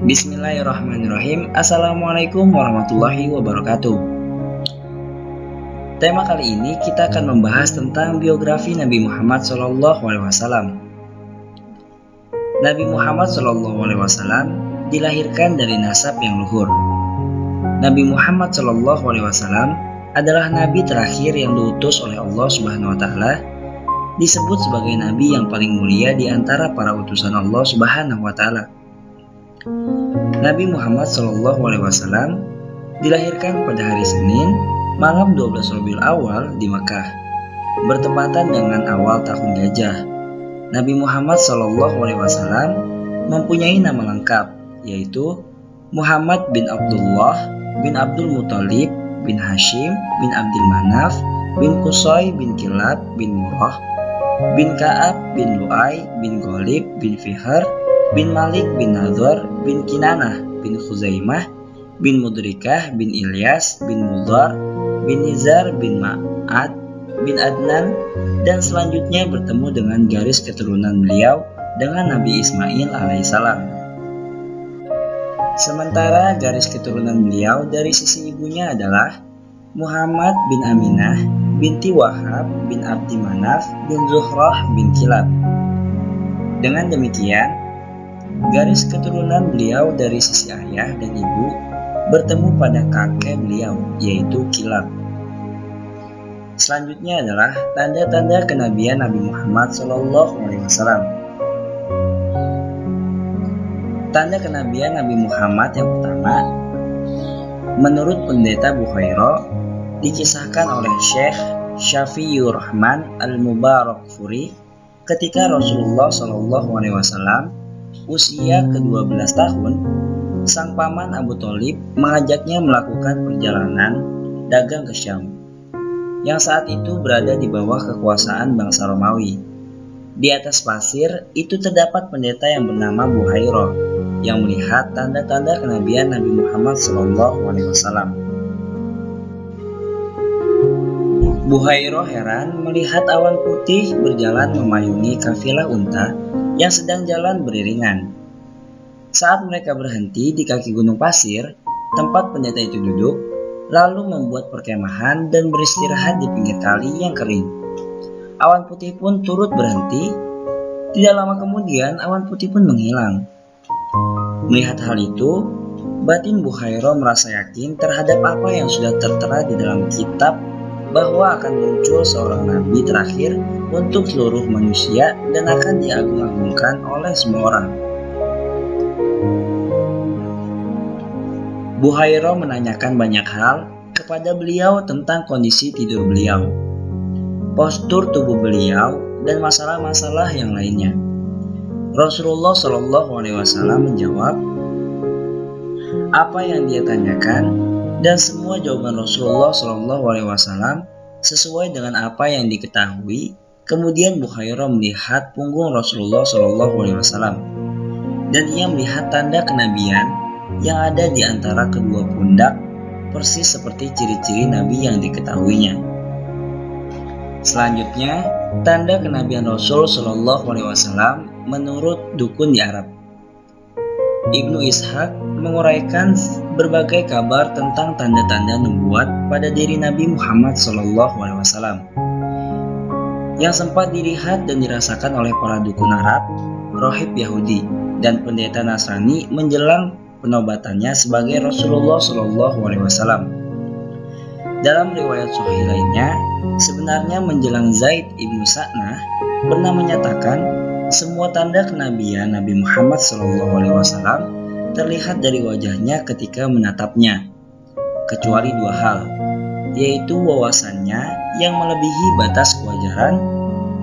Bismillahirrahmanirrahim. Assalamualaikum warahmatullahi wabarakatuh. Tema kali ini kita akan membahas tentang biografi Nabi Muhammad SAW. Nabi Muhammad SAW dilahirkan dari nasab yang luhur. Nabi Muhammad SAW adalah nabi terakhir yang diutus oleh Allah Subhanahu wa taala, disebut sebagai nabi yang paling mulia di antara para utusan Allah Subhanahu wa taala. Nabi Muhammad SAW dilahirkan pada hari Senin, malam 12 Rabiul Awal di Makkah, bertepatan dengan awal tahun gajah. Nabi Muhammad SAW mempunyai nama lengkap, yaitu Muhammad bin Abdullah bin Abdul Muthalib bin Hashim bin Abdul Manaf bin Qusay bin Kilab bin Murrah bin Ka'ab bin Lu'ay bin Ghalib bin Fihr bin Malik bin Nadhr bin Kinanah bin Khuzaimah bin Mudrikah bin Ilyas bin Mudhar bin Nizar bin Ma'ad bin Adnan, dan selanjutnya bertemu dengan garis keturunan beliau dengan Nabi Ismail alaihissalam. Sementara garis keturunan beliau dari sisi ibunya adalah Muhammad bin Aminah binti Wahab bin Abdi Manaf bin Zuhrah bin Kilab. Dengan demikian, garis keturunan beliau dari sisi ayah dan ibu bertemu pada kakek beliau, yaitu Kilab. Selanjutnya adalah tanda-tanda kenabian Nabi Muhammad SAW. Tanda kenabian Nabi Muhammad yang pertama, menurut pendeta Bukhairo, dikisahkan oleh Syekh Syafiur Rahman Al-Mubarakfuri ketika Rasulullah SAW usia ke-12 tahun, sang paman Abu Thalib mengajaknya melakukan perjalanan dagang ke Syam, yang saat itu berada di bawah kekuasaan bangsa Romawi. Di atas pasir itu terdapat pendeta yang bernama Bukhairo yang melihat tanda-tanda kenabian Nabi Muhammad SAW. Bukhairo heran melihat awan putih berjalan memayungi kafilah unta yang sedang jalan beriringan. Saat mereka berhenti di kaki gunung pasir, tempat pendeta itu duduk, lalu membuat perkemahan dan beristirahat di pinggir kali yang kering. Awan putih pun turut berhenti. Tidak lama kemudian awan putih pun menghilang. Melihat hal itu, batin Bukhairo merasa yakin terhadap apa yang sudah tertera di dalam kitab, bahwa akan muncul seorang nabi terakhir untuk seluruh manusia dan akan diagung-agungkan oleh semua orang. Bukhairo menanyakan banyak hal kepada beliau tentang kondisi tidur beliau, postur tubuh beliau, dan masalah-masalah yang lainnya. Rasulullah SAW menjawab apa yang dia tanyakan, dan semua jawaban Rasulullah SAW sesuai dengan apa yang diketahui. Kemudian Bukhairo melihat punggung Rasulullah SAW, dan ia melihat tanda kenabian yang ada di antara kedua pundak, persis seperti ciri-ciri Nabi yang diketahuinya. Selanjutnya, tanda kenabian Rasul SAW menurut dukun di Arab. Ibnu Ishaq menguraikan berbagai kabar tentang tanda-tanda nubuat pada diri Nabi Muhammad SAW yang sempat dilihat dan dirasakan oleh para dukun Arab, rohib Yahudi, dan pendeta Nasrani menjelang penobatannya sebagai Rasulullah SAW. Dalam riwayat sahih lainnya, sebenarnya menjelang Zaid ibnu Sa'nah pernah menyatakan semua tanda kenabian Nabi Muhammad SAW terlihat dari wajahnya ketika menatapnya, kecuali dua hal, yaitu wawasannya yang melebihi batas kewajaran,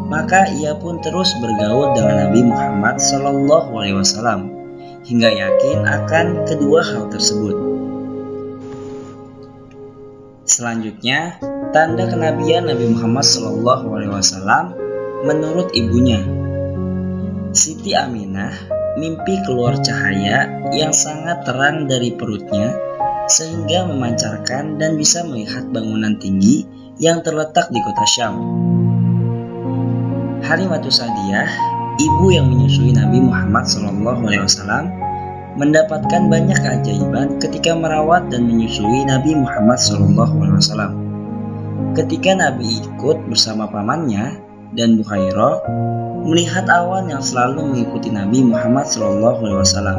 maka ia pun terus bergaul dengan Nabi Muhammad SAW hingga yakin akan kedua hal tersebut. Selanjutnya, tanda kenabian Nabi Muhammad SAW menurut ibunya. Siti Aminah mimpi keluar cahaya yang sangat terang dari perutnya sehingga memancarkan dan bisa melihat bangunan tinggi yang terletak di kota Syam. Halimatus Sa'diyah, ibu yang menyusui Nabi Muhammad SAW, mendapatkan banyak keajaiban ketika merawat dan menyusui Nabi Muhammad SAW. Ketika Nabi ikut bersama pamannya dan Bukhairah melihat awan yang selalu mengikuti Nabi Muhammad SAW,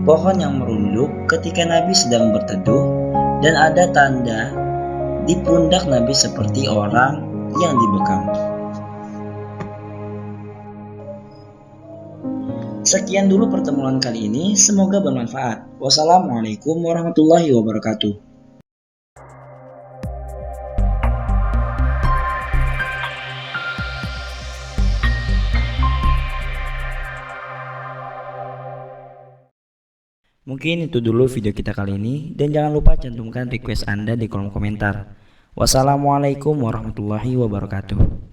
pohon yang merunduk ketika Nabi sedang berteduh, dan ada tanda di pundak Nabi seperti orang yang dibekam. Sekian dulu pertemuan kali ini, semoga bermanfaat. Wassalamualaikum warahmatullahi wabarakatuh. Mungkin itu dulu video kita kali ini, dan jangan lupa cantumkan request Anda di kolom komentar. Wassalamualaikum warahmatullahi wabarakatuh.